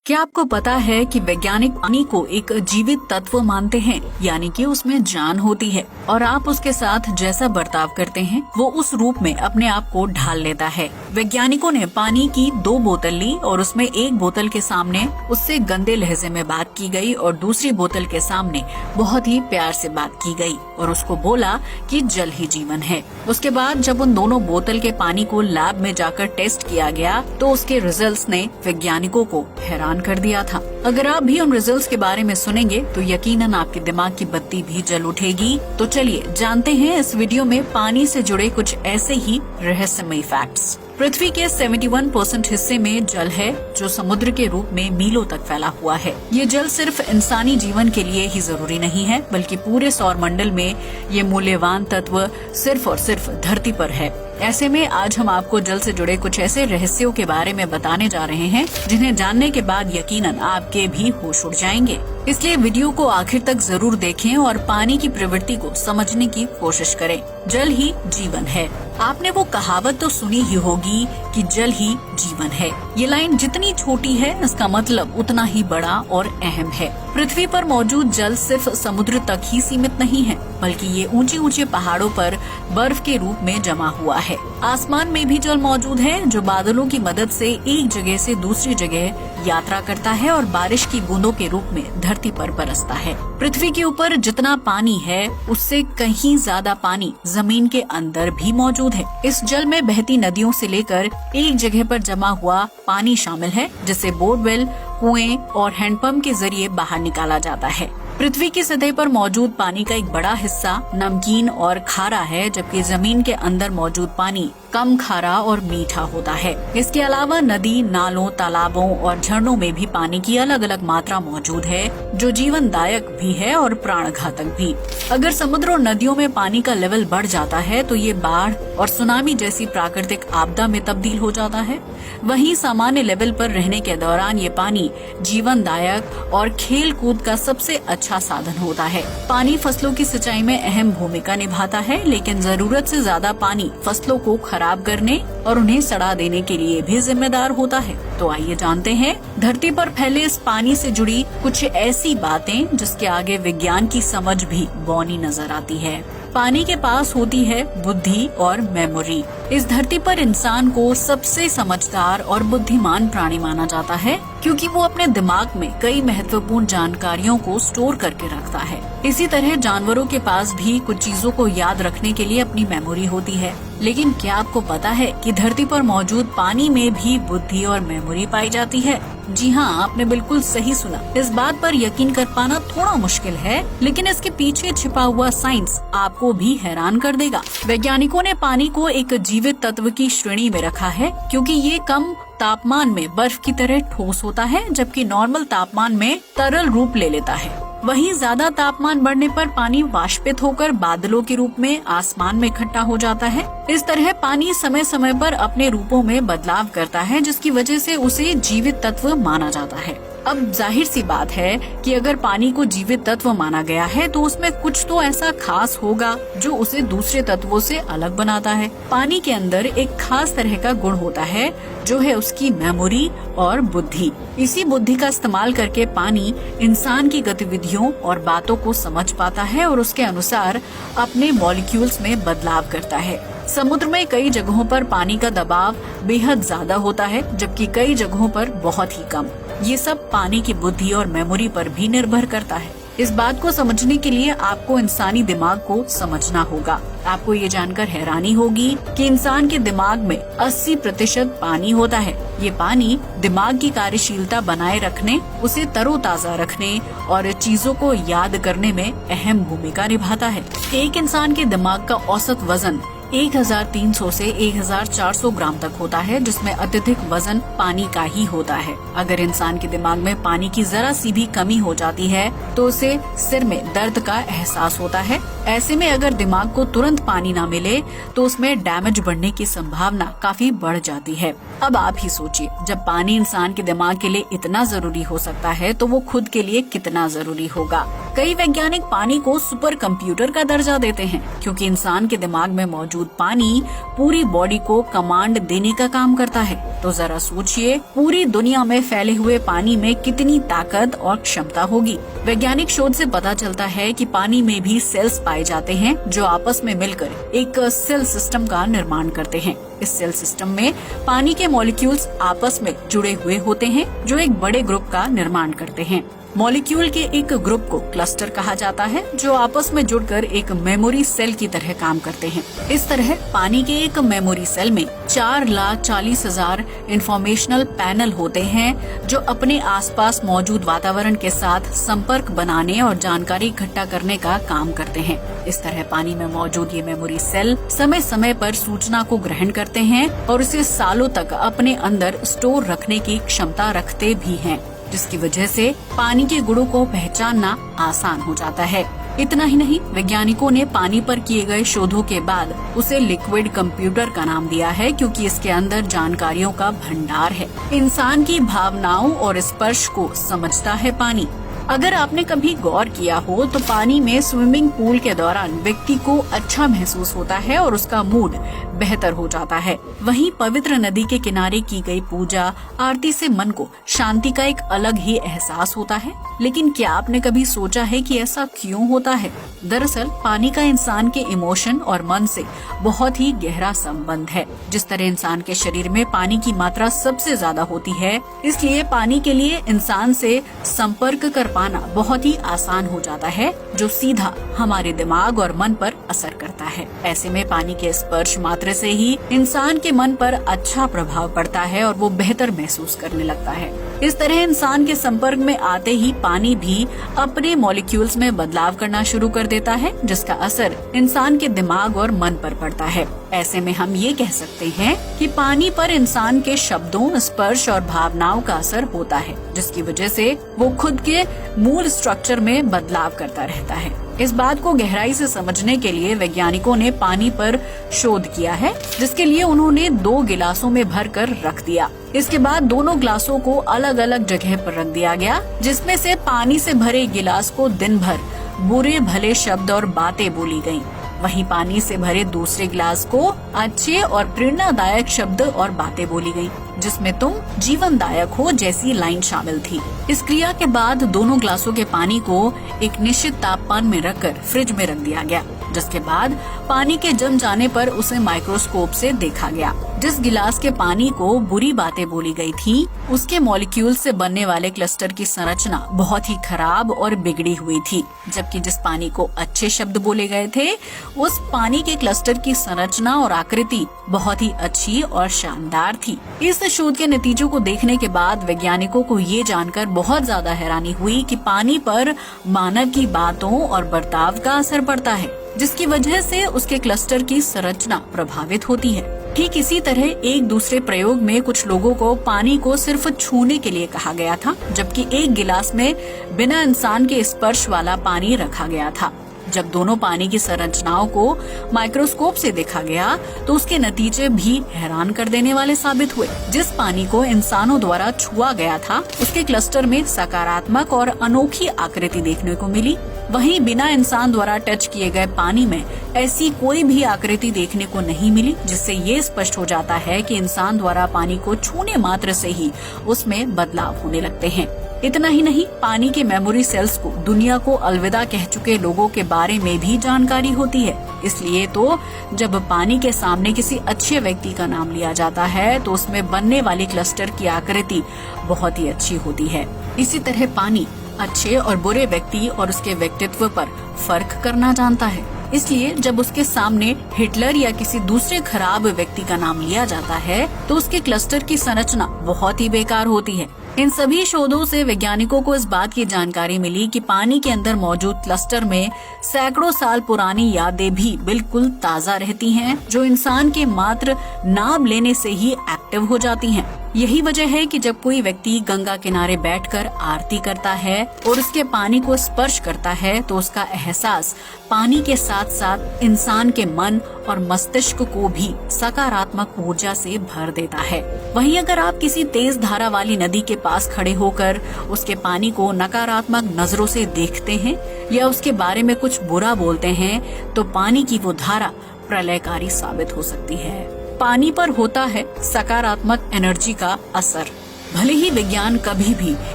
क्या आपको पता है कि वैज्ञानिक पानी को एक जीवित तत्व मानते हैं, यानी कि उसमें जान होती है और आप उसके साथ जैसा बर्ताव करते हैं वो उस रूप में अपने आप को ढाल लेता है। वैज्ञानिकों ने पानी की 2 बोतल ली और उसमें एक बोतल के सामने उससे गंदे लहजे में बात की गई और दूसरी बोतल के सामने बहुत ही प्यार से बात की गई और उसको बोला कि जल ही जीवन है। उसके बाद जब उन दोनों बोतल के पानी को लैब में जाकर टेस्ट किया गया तो उसके रिजल्ट्स ने वैज्ञानिकों को हैरान कर दिया था। अगर आप भी उन रिजल्ट्स के बारे में सुनेंगे तो यकीनन आपके दिमाग की बत्ती भी जल उठेगी। तो चलिए जानते हैं इस वीडियो में पानी से जुड़े कुछ ऐसे ही रहस्यमयी फैक्ट्स। पृथ्वी के 71% हिस्से में जल है जो समुद्र के रूप में मीलों तक फैला हुआ है। ये जल सिर्फ इंसानी जीवन के लिए ही जरूरी नहीं है, बल्कि पूरे सौर मंडल में ये मूल्यवान तत्व सिर्फ और सिर्फ धरती पर है। ऐसे में आज हम आपको जल से जुड़े कुछ ऐसे रहस्यों के बारे में बताने जा रहे हैं जिन्हें जानने के बाद यकीनन आपके भी होश उड़ जाएंगे। इसलिए वीडियो को आखिर तक जरूर देखें और पानी की प्रवृत्ति को समझने की कोशिश करें। जल ही जीवन है। आपने वो कहावत तो सुनी ही होगी कि जल ही जीवन है। ये लाइन जितनी छोटी है इसका मतलब उतना ही बड़ा और अहम है। पृथ्वी पर मौजूद जल सिर्फ समुद्र तक ही सीमित नहीं है, बल्कि ये ऊंचे ऊंचे पहाड़ों पर बर्फ के रूप में जमा हुआ है। आसमान में भी जल मौजूद है जो बादलों की मदद से एक जगह से दूसरी जगह यात्रा करता है और बारिश की बूंदों के रूप में धरती पर बरसता है। पृथ्वी के ऊपर जितना पानी है उससे कहीं ज्यादा पानी जमीन के अंदर भी मौजूद है। इस जल में बहती नदियों से लेकर एक जगह पर जमा हुआ पानी शामिल है, जिसे बोरवेल, कुएं और हैंडपंप के जरिए बाहर निकाला जाता है। पृथ्वी की सतह पर मौजूद पानी का एक बड़ा हिस्सा नमकीन और खारा है, जबकि जमीन के अंदर मौजूद पानी कम खारा और मीठा होता है। इसके अलावा नदी, नालों, तालाबों और झरनों में भी पानी की अलग अलग मात्रा मौजूद है, जो जीवनदायक भी है और प्राणघातक भी। अगर समुद्र और नदियों में पानी का लेवल बढ़ जाता है तो ये बाढ़ और सुनामी जैसी प्राकृतिक आपदा में तब्दील हो जाता है। वहीं सामान्य लेवल पर रहने के दौरान ये पानी जीवनदायक और खेल कूद का सबसे अच्छा साधन होता है। पानी फसलों की सिंचाई में अहम भूमिका निभाता है, लेकिन जरूरत से ज्यादा पानी फसलों को खराब करने और उन्हें सड़ा देने के लिए भी जिम्मेदार होता है। तो आइए जानते हैं धरती पर फैले इस पानी से जुड़ी कुछ ऐसी बातें जिसके आगे विज्ञान की समझ भी बौनी नजर आती है। पानी के पास होती है बुद्धि और मेमोरी। इस धरती पर इंसान को सबसे समझदार और बुद्धिमान प्राणी माना जाता है, क्योंकि वो अपने दिमाग में कई महत्वपूर्ण जानकारियों को स्टोर करके रखता है। इसी तरह जानवरों के पास भी कुछ चीजों को याद रखने के लिए अपनी मेमोरी होती है। लेकिन क्या आपको पता है कि धरती पर मौजूद पानी में भी बुद्धि और मेमोरी पाई जाती है? जी हाँ, आपने बिल्कुल सही सुना। इस बात पर यकीन कर पाना थोड़ा मुश्किल है, लेकिन इसके पीछे छिपा हुआ साइंस आपको भी हैरान कर देगा। वैज्ञानिकों ने पानी को एक जीवित तत्व की श्रेणी में रखा है, क्योंकि ये कम तापमान में बर्फ की तरह ठोस होता है, जबकि नॉर्मल तापमान में तरल रूप ले लेता है। वहीं ज्यादा तापमान बढ़ने पर पानी वाष्पित होकर बादलों के रूप में आसमान में इकट्ठा हो जाता है। इस तरह पानी समय समय पर अपने रूपों में बदलाव करता है, जिसकी वजह से उसे जीवित तत्व माना जाता है। अब जाहिर सी बात है कि अगर पानी को जीवित तत्व माना गया है तो उसमें कुछ तो ऐसा खास होगा जो उसे दूसरे तत्वों से अलग बनाता है। पानी के अंदर एक खास तरह का गुण होता है जो है उसकी मेमोरी और बुद्धि। इसी बुद्धि का इस्तेमाल करके पानी इंसान की गतिविधियों और बातों को समझ पाता है और उसके अनुसार अपने मॉलिक्यूल्स में बदलाव करता है। समुद्र में कई जगहों पर पानी का दबाव बेहद ज्यादा होता है, जबकि कई जगहों पर बहुत ही कम। ये सब पानी की बुद्धि और मेमोरी पर भी निर्भर करता है। इस बात को समझने के लिए आपको इंसानी दिमाग को समझना होगा। आपको ये जानकर हैरानी होगी कि इंसान के दिमाग में 80% पानी होता है। ये पानी दिमाग की कार्यशीलता बनाए रखने, उसे तरोताजा रखने और चीजों को याद करने में अहम भूमिका निभाता है। एक इंसान के दिमाग का औसत वजन 1300 से 1400 ग्राम तक होता है, जिसमें अत्यधिक वजन पानी का ही होता है। अगर इंसान के दिमाग में पानी की जरा सी भी कमी हो जाती है तो उसे सिर में दर्द का एहसास होता है ऐसे में अगर दिमाग को तुरंत पानी ना मिले तो उसमें डैमेज बढ़ने की संभावना काफी बढ़ जाती है। अब आप ही सोचिए, जब पानी इंसान के दिमाग के लिए इतना जरूरी हो सकता है तो वो खुद के लिए कितना जरूरी होगा। कई वैज्ञानिक पानी को सुपर कंप्यूटर का दर्जा देते हैं, क्योंकि इंसान के दिमाग में मौजूद पानी पूरी बॉडी को कमांड देने का काम करता है। तो जरा सोचिए, पूरी दुनिया में फैले हुए पानी में कितनी ताकत और क्षमता होगी। वैज्ञानिक शोध से पता चलता है कि पानी में भी सेल्स पाए जाते हैं जो आपस में मिलकर एक सेल सिस्टम का निर्माण करते हैं। इस सेल सिस्टम में पानी के मॉलिक्यूल्स आपस में जुड़े हुए होते हैं जो एक बड़े ग्रुप का निर्माण करते हैं। मॉलिक्यूल के एक ग्रुप को क्लस्टर कहा जाता है, जो आपस में जुड़कर एक मेमोरी सेल की तरह काम करते हैं। इस तरह पानी के एक मेमोरी सेल में 4,40,000 इंफॉर्मेशनल पैनल होते हैं जो अपने आसपास मौजूद वातावरण के साथ संपर्क बनाने और जानकारी इकट्ठा करने का काम करते हैं। इस तरह पानी में मौजूद ये मेमोरी सेल समय समय पर सूचना को ग्रहण करते हैं और इसे सालों तक अपने अंदर स्टोर रखने की क्षमता रखते भी हैं, जिसकी वजह से पानी के गुणों को पहचानना आसान हो जाता है। इतना ही नहीं, वैज्ञानिकों ने पानी पर किए गए शोधों के बाद उसे लिक्विड कंप्यूटर का नाम दिया है, क्योंकि इसके अंदर जानकारियों का भंडार है। इंसान की भावनाओं और स्पर्श को समझता है पानी। अगर आपने कभी गौर किया हो तो पानी में स्विमिंग पूल के दौरान व्यक्ति को अच्छा महसूस होता है और उसका मूड बेहतर हो जाता है। वहीं पवित्र नदी के किनारे की गई पूजा आरती से मन को शांति का एक अलग ही एहसास होता है। लेकिन क्या आपने कभी सोचा है कि ऐसा क्यों होता है? दरअसल पानी का इंसान के इमोशन और मन से बहुत ही गहरा संबंध है। जिस तरह इंसान के शरीर में पानी की मात्रा सबसे ज्यादा होती है, इसलिए पानी के लिए इंसान से संपर्क कर पाना बहुत ही आसान हो जाता है, जो सीधा हमारे दिमाग और मन पर असर करता है। ऐसे में पानी के स्पर्श मात्र से ही इंसान के मन पर अच्छा प्रभाव पड़ता है और वो बेहतर महसूस करने लगता है। इस तरह इंसान के संपर्क में आते ही पानी भी अपने मॉलिक्यूल्स में बदलाव करना शुरू कर देता है, जिसका असर इंसान के दिमाग और मन पर पड़ता है। ऐसे में हम ये कह सकते हैं कि पानी पर इंसान के शब्दों, स्पर्श और भावनाओं का असर होता है, जिसकी वजह से वो खुद के मूल स्ट्रक्चर में बदलाव करता रहता है। इस बात को गहराई से समझने के लिए वैज्ञानिकों ने पानी पर शोध किया है, जिसके लिए उन्होंने 2 गिलासों में भरकर रख दिया। इसके बाद दोनों गिलासों को अलग अलग जगह पर रख दिया गया, जिसमें से पानी से भरे गिलास को दिन भर बुरे भले शब्द और बातें बोली गयी। वहीं पानी से भरे दूसरे गिलास को अच्छे और प्रेरणादायक शब्द और बातें बोली गयी, जिसमें तुम जीवनदायक हो जैसी लाइन शामिल थी। इस क्रिया के बाद दोनों गिलासों के पानी को एक निश्चित तापमान में रखकर फ्रिज में रख दिया गया, जिसके बाद पानी के जम जाने पर उसे माइक्रोस्कोप से देखा गया। जिस गिलास के पानी को बुरी बातें बोली गई थी, उसके मॉलिक्यूल से बनने वाले क्लस्टर की संरचना बहुत ही खराब और बिगड़ी हुई थी, जबकि जिस पानी को अच्छे शब्द बोले गए थे, उस पानी के क्लस्टर की संरचना और आकृति बहुत ही अच्छी और शानदार थी। इस शोध के नतीजों को देखने के बाद वैज्ञानिकों को ये जानकर बहुत ज्यादा हैरानी हुई कि पानी पर मानव की बातों और बर्ताव का असर पड़ता है, जिसकी वजह से उसके क्लस्टर की संरचना प्रभावित होती है। ठीक इसी तरह एक दूसरे प्रयोग में कुछ लोगों को पानी को सिर्फ छूने के लिए कहा गया था, जबकि एक गिलास में बिना इंसान के स्पर्श वाला पानी रखा गया था। जब दोनों पानी की संरचनाओं को माइक्रोस्कोप से देखा गया तो उसके नतीजे भी हैरान कर देने वाले साबित हुए। जिस पानी को इंसानों द्वारा छुआ गया था, उसके क्लस्टर में सकारात्मक और अनोखी आकृति देखने को मिली। वहीं बिना इंसान द्वारा टच किए गए पानी में ऐसी कोई भी आकृति देखने को नहीं मिली, जिससे ये स्पष्ट हो जाता है कि इंसान द्वारा पानी को छूने मात्र से ही उसमें बदलाव होने लगते हैं। इतना ही नहीं, पानी के मेमोरी सेल्स को दुनिया को अलविदा कह चुके लोगों के बारे में भी जानकारी होती है। इसलिए तो जब पानी के सामने किसी अच्छे व्यक्ति का नाम लिया जाता है तो उसमें बनने वाली क्लस्टर की आकृति बहुत ही अच्छी होती है। इसी तरह पानी अच्छे और बुरे व्यक्ति और उसके व्यक्तित्व पर फर्क करना जानता है। इसलिए जब उसके सामने हिटलर या किसी दूसरे खराब व्यक्ति का नाम लिया जाता है तो उसके क्लस्टर की संरचना बहुत ही बेकार होती है। इन सभी शोधों से वैज्ञानिकों को इस बात की जानकारी मिली कि पानी के अंदर मौजूद क्लस्टर में सैकड़ों साल पुरानी यादें भी बिल्कुल ताजा रहती हैं, जो इंसान के मात्र नाम लेने से ही एक्टिव हो जाती हैं। यही वजह है कि जब कोई व्यक्ति गंगा किनारे बैठकर आरती करता है और उसके पानी को स्पर्श करता है तो उसका एहसास पानी के साथ साथ इंसान के मन और मस्तिष्क को भी सकारात्मक ऊर्जा से भर देता है। वहीं अगर आप किसी तेज धारा वाली नदी के पास खड़े होकर उसके पानी को नकारात्मक नजरों से देखते हैं या उसके बारे में कुछ बुरा बोलते हैं तो पानी की वो धारा प्रलयकारी साबित हो सकती है। पानी पर होता है सकारात्मक एनर्जी का असर। भले ही विज्ञान कभी भी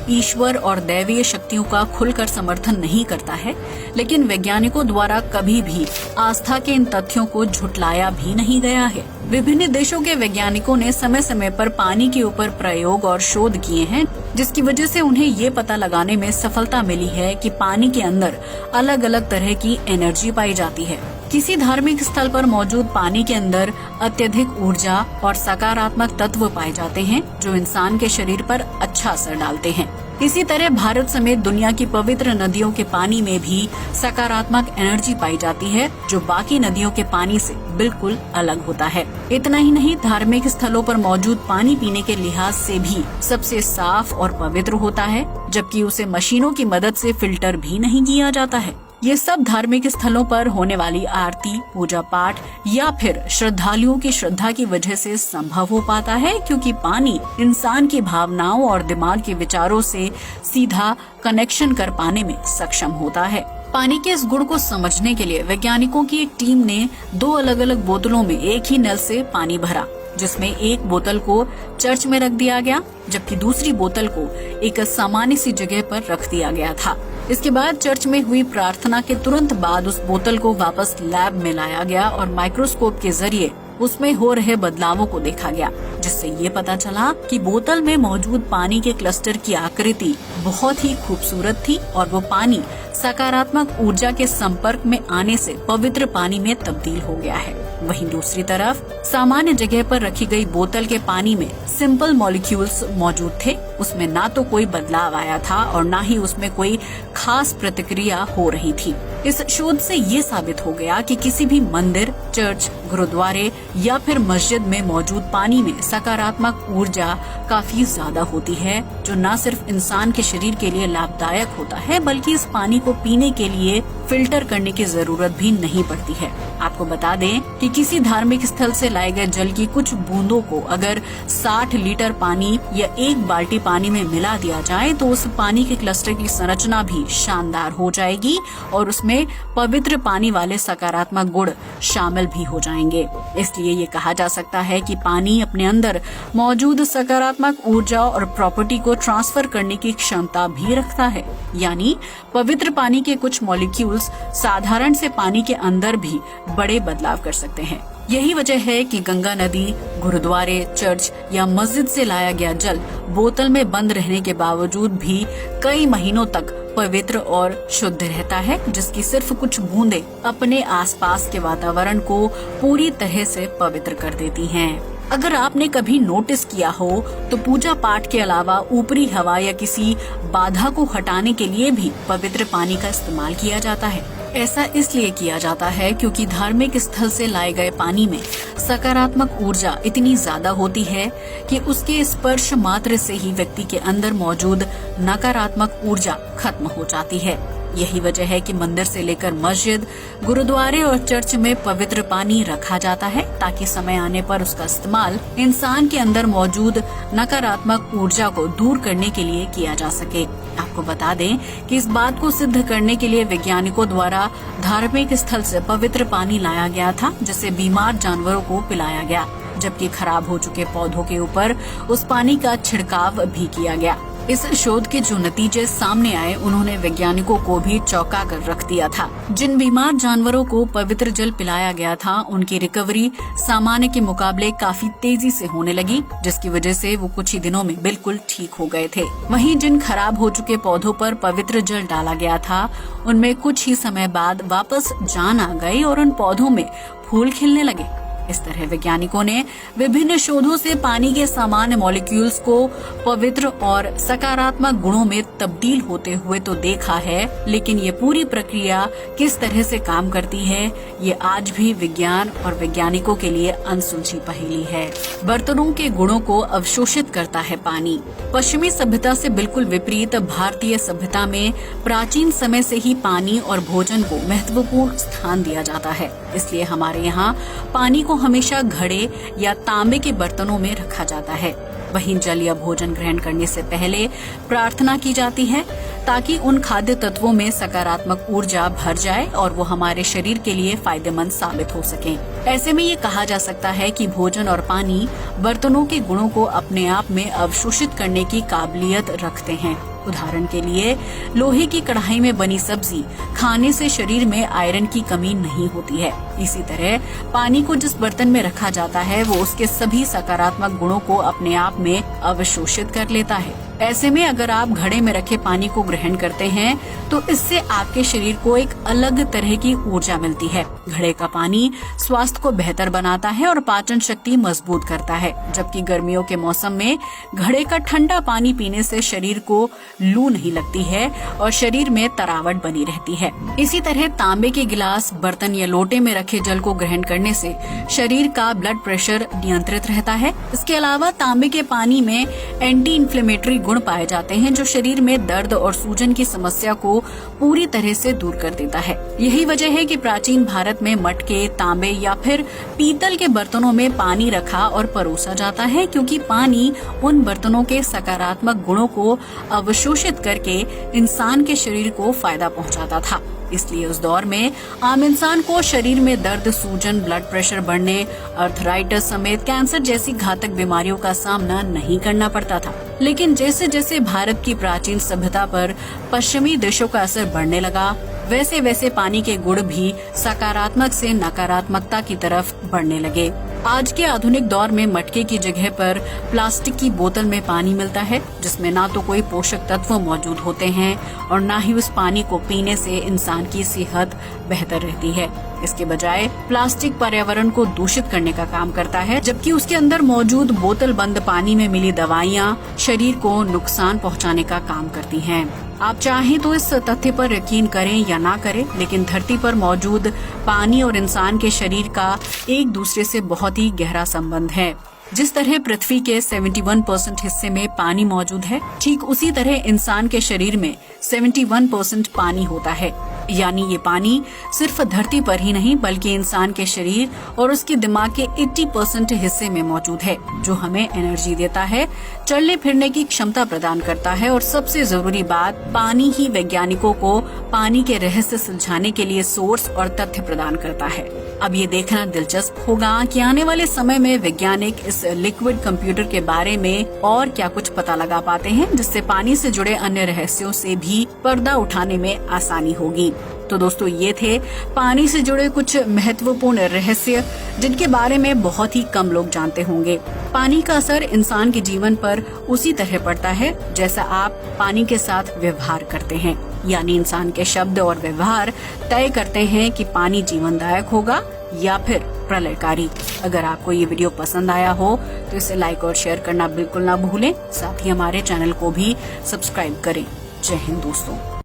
ईश्वर और दैवीय शक्तियों का खुलकर समर्थन नहीं करता है, लेकिन वैज्ञानिकों द्वारा कभी भी आस्था के इन तथ्यों को झुटलाया भी नहीं गया है। विभिन्न देशों के वैज्ञानिकों ने समय समय पर पानी के ऊपर प्रयोग और शोध किए हैं, जिसकी वजह से उन्हें ये पता लगाने में सफलता मिली है कि पानी के अंदर अलग अलग तरह की एनर्जी पाई जाती है। किसी धार्मिक स्थल पर मौजूद पानी के अंदर अत्यधिक ऊर्जा और सकारात्मक तत्व पाए जाते हैं जो इंसान के शरीर पर अच्छा असर डालते हैं। इसी तरह भारत समेत दुनिया की पवित्र नदियों के पानी में भी सकारात्मक एनर्जी पाई जाती है जो बाकी नदियों के पानी से बिल्कुल अलग होता है। इतना ही नहीं, धार्मिक स्थलों पर मौजूद पानी पीने के लिहाज से भी सबसे साफ और पवित्र होता है, जबकि उसे मशीनों की मदद से फिल्टर भी नहीं किया जाता है। ये सब धार्मिक स्थलों पर होने वाली आरती, पूजा पाठ या फिर श्रद्धालुओं की श्रद्धा की वजह से संभव हो पाता है, क्योंकि पानी इंसान की भावनाओं और दिमाग के विचारों से सीधा कनेक्शन कर पाने में सक्षम होता है। पानी के इस गुण को समझने के लिए वैज्ञानिकों की एक टीम ने 2 अलग अलग बोतलों में एक ही नल से पानी भरा, जिसमें एक बोतल को चर्च में रख दिया गया जबकि दूसरी बोतल को एक सामान्य सी जगह पर रख दिया गया था। इसके बाद चर्च में हुई प्रार्थना के तुरंत बाद उस बोतल को वापस लैब में लाया गया और माइक्रोस्कोप के जरिए उसमें हो रहे बदलावों को देखा गया, जिससे ये पता चला कि बोतल में मौजूद पानी के क्लस्टर की आकृति बहुत ही खूबसूरत थी और वो पानी सकारात्मक ऊर्जा के संपर्क में आने से पवित्र पानी में तब्दील हो गया है। वहीं दूसरी तरफ सामान्य जगह पर रखी गई बोतल के पानी में सिंपल मॉलिक्यूल्स मौजूद थे। उसमें ना तो कोई बदलाव आया था और ना ही उसमें कोई खास प्रतिक्रिया हो रही थी। इस शोध से ये साबित हो गया कि किसी भी मंदिर, चर्च, गुरुद्वारे या फिर मस्जिद में मौजूद पानी में सकारात्मक ऊर्जा काफी ज्यादा होती है, जो न सिर्फ इंसान के शरीर के लिए लाभदायक होता है बल्कि इस पानी को पीने के लिए फिल्टर करने की जरूरत भी नहीं पड़ती है। आपको बता दें कि किसी धार्मिक स्थल से लाए गए जल की कुछ बूंदों को अगर 60 लीटर पानी या 1 बाल्टी पानी में मिला दिया जाए तो उस पानी के क्लस्टर की संरचना भी शानदार हो जाएगी और उसमें पवित्र पानी वाले सकारात्मक गुण शामिल भी हो जाएंगे। इसलिए ये कहा जा सकता है कि पानी अपने अंदर मौजूद सकारात्मक ऊर्जा और प्रॉपर्टी को ट्रांसफर करने की क्षमता भी रखता है। यानी पवित्र पानी के कुछ मॉलिक्यूल्स साधारण से पानी के अंदर भी बड़े बदलाव कर सकते हैं। यही वजह है कि गंगा नदी, गुरुद्वारे, चर्च या मस्जिद से लाया गया जल बोतल में बंद रहने के बावजूद भी कई महीनों तक पवित्र और शुद्ध रहता है, जिसकी सिर्फ कुछ बूंदें अपने आसपास के वातावरण को पूरी तरह से पवित्र कर देती हैं। अगर आपने कभी नोटिस किया हो तो पूजा पाठ के अलावा ऊपरी हवा या किसी बाधा को हटाने के लिए भी पवित्र पानी का इस्तेमाल किया जाता है। ऐसा इसलिए किया जाता है क्योंकि धार्मिक स्थल से लाए गए पानी में सकारात्मक ऊर्जा इतनी ज्यादा होती है कि उसके स्पर्श मात्र से ही व्यक्ति के अंदर मौजूद नकारात्मक ऊर्जा खत्म हो जाती है। यही वजह है कि मंदिर से लेकर मस्जिद, गुरुद्वारे और चर्च में पवित्र पानी रखा जाता है ताकि समय आने पर उसका इस्तेमाल इंसान के अंदर मौजूद नकारात्मक ऊर्जा को दूर करने के लिए किया जा सके। आपको बता दें कि इस बात को सिद्ध करने के लिए वैज्ञानिकों द्वारा धार्मिक स्थल से पवित्र पानी लाया गया था, जिसे बीमार जानवरों को पिलाया गया, जबकि खराब हो चुके पौधों के ऊपर उस पानी का छिड़काव भी किया गया। इस शोध के जो नतीजे सामने आए उन्होंने वैज्ञानिकों को भी चौंका कर रख दिया था। जिन बीमार जानवरों को पवित्र जल पिलाया गया था उनकी रिकवरी सामान्य के मुकाबले काफी तेजी से होने लगी, जिसकी वजह से वो कुछ ही दिनों में बिल्कुल ठीक हो गए थे। वहीं जिन खराब हो चुके पौधों पर पवित्र जल डाला गया था उनमें कुछ ही समय बाद वापस जान आ गई और उन पौधों में फूल खिलने लगे। इस तरह वैज्ञानिकों ने विभिन्न शोधों से पानी के सामान्य मॉलिक्यूल्स को पवित्र और सकारात्मक गुणों में तब्दील होते हुए तो देखा है, लेकिन ये पूरी प्रक्रिया किस तरह से काम करती है, ये आज भी विज्ञान और वैज्ञानिकों के लिए अनसुलझी पहेली है। बर्तनों के गुणों को अवशोषित करता है पानी। पश्चिमी सभ्यता से बिल्कुल विपरीत भारतीय सभ्यता में प्राचीन समय से ही पानी और भोजन को महत्वपूर्ण स्थान दिया जाता है। इसलिए हमारे यहाँ पानी को हमेशा घड़े या तांबे के बर्तनों में रखा जाता है। वहीं जल या भोजन ग्रहण करने से पहले प्रार्थना की जाती है ताकि उन खाद्य तत्वों में सकारात्मक ऊर्जा भर जाए और वो हमारे शरीर के लिए फायदेमंद साबित हो सके। ऐसे में ये कहा जा सकता है कि भोजन और पानी बर्तनों के गुणों को अपने आप में अवशोषित करने की काबिलियत रखते हैं। उदाहरण के लिए लोहे की कढ़ाई में बनी सब्जी खाने से शरीर में आयरन की कमी नहीं होती है। इसी तरह पानी को जिस बर्तन में रखा जाता है वो उसके सभी सकारात्मक गुणों को अपने आप में अवशोषित कर लेता है। ऐसे में अगर आप घड़े में रखे पानी को ग्रहण करते हैं तो इससे आपके शरीर को एक अलग तरह की ऊर्जा मिलती है। घड़े का पानी स्वास्थ्य को बेहतर बनाता है और पाचन शक्ति मजबूत करता है, जबकि गर्मियों के मौसम में घड़े का ठंडा पानी पीने से शरीर को लू नहीं लगती है और शरीर में तरावट बनी रहती है। इसी तरह तांबे के गिलास, बर्तन या लोटे में रखे जल को ग्रहण करने से शरीर का ब्लड प्रेशर नियंत्रित रहता है। इसके अलावा तांबे के पानी में एंटी इन्फ्लेमेटरी गुण पाए जाते हैं जो शरीर में दर्द और सूजन की समस्या को पूरी तरह से दूर कर देता है। यही वजह है कि प्राचीन भारत में मटके, तांबे या फिर पीतल के बर्तनों में पानी रखा और परोसा जाता है, क्योंकि पानी उन बर्तनों के सकारात्मक गुणों को अवशोषित करके इंसान के शरीर को फायदा पहुंचाता था। इसलिए उस दौर में आम इंसान को शरीर में दर्द, सूजन, ब्लड प्रेशर बढ़ने, अर्थराइटिस समेत कैंसर जैसी घातक बीमारियों का सामना नहीं करना पड़ता था। लेकिन जैसे जैसे भारत की प्राचीन सभ्यता पर पश्चिमी देशों का असर बढ़ने लगा, वैसे वैसे पानी के गुण भी सकारात्मक से नकारात्मकता की तरफ बढ़ने लगे। आज के आधुनिक दौर में मटके की जगह पर प्लास्टिक की बोतल में पानी मिलता है, जिसमें ना तो कोई पोषक तत्व मौजूद होते हैं और ना ही उस पानी को पीने से इंसान की सेहत बेहतर रहती है। इसके बजाय प्लास्टिक पर्यावरण को दूषित करने का काम करता है, जबकि उसके अंदर मौजूद बोतल बंद पानी में मिली दवाइयाँ शरीर को नुकसान पहुँचाने का काम करती हैं। आप चाहें तो इस तथ्य पर यकीन करें या ना करें, लेकिन धरती पर मौजूद पानी और इंसान के शरीर का एक दूसरे से बहुत ही गहरा संबंध है। जिस तरह पृथ्वी के 71% हिस्से में पानी मौजूद है, ठीक उसी तरह इंसान के शरीर में 71% पानी होता है। यानी ये पानी सिर्फ धरती पर ही नहीं बल्कि इंसान के शरीर और उसके दिमाग के 80% हिस्से में मौजूद है, जो हमें एनर्जी देता है, चलने फिरने की क्षमता प्रदान करता है और सबसे जरूरी बात, पानी ही वैज्ञानिकों को पानी के रहस्य सुलझाने के लिए सोर्स और तथ्य प्रदान करता है। अब ये देखना दिलचस्प होगा कि आने वाले समय में वैज्ञानिक इस लिक्विड कंप्यूटर के बारे में और क्या कुछ पता लगा पाते हैं, जिससे पानी से जुड़े अन्य रहस्यों से भी पर्दा उठाने में आसानी होगी। तो दोस्तों, ये थे पानी से जुड़े कुछ महत्वपूर्ण रहस्य जिनके बारे में बहुत ही कम लोग जानते होंगे। पानी का असर इंसान के जीवन पर उसी तरह पड़ता है जैसा आप पानी के साथ व्यवहार करते हैं। यानी इंसान के शब्द और व्यवहार तय करते हैं कि पानी जीवनदायक होगा या फिर प्रलयकारी। अगर आपको ये वीडियो पसंद आया हो तो इसे लाइक और शेयर करना बिल्कुल ना भूलें। साथ ही हमारे चैनल को भी सब्सक्राइब करें। जय हिंद दोस्तों।